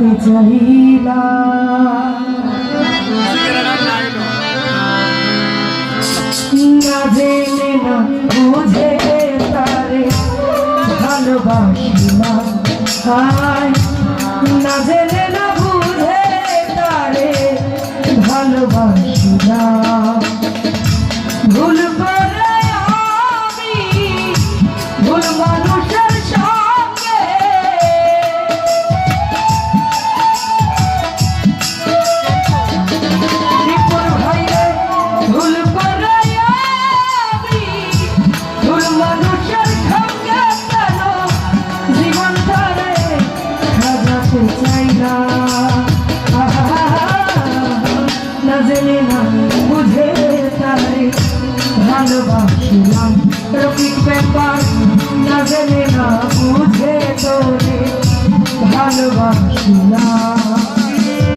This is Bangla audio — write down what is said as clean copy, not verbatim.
সাজাতে চাইলা না জেনে না বুঝে তারে ভালোবাসিলাম না জেনে না বুঝে তারে ভালোবাসিলাম ভুল করে আমি ভুল মানুষের সঙ্গে রিপোর ভাইরে ভুল করে আমি ভুল মানুষের সঙ্গে কেন জীবন ধরে সাজাতে চাই না না জেনে না বুঝে তারে ভালোবাসিলাম রফিক ব্যাপার না জেনে না বুঝে তোরে ভালোবাসিলাম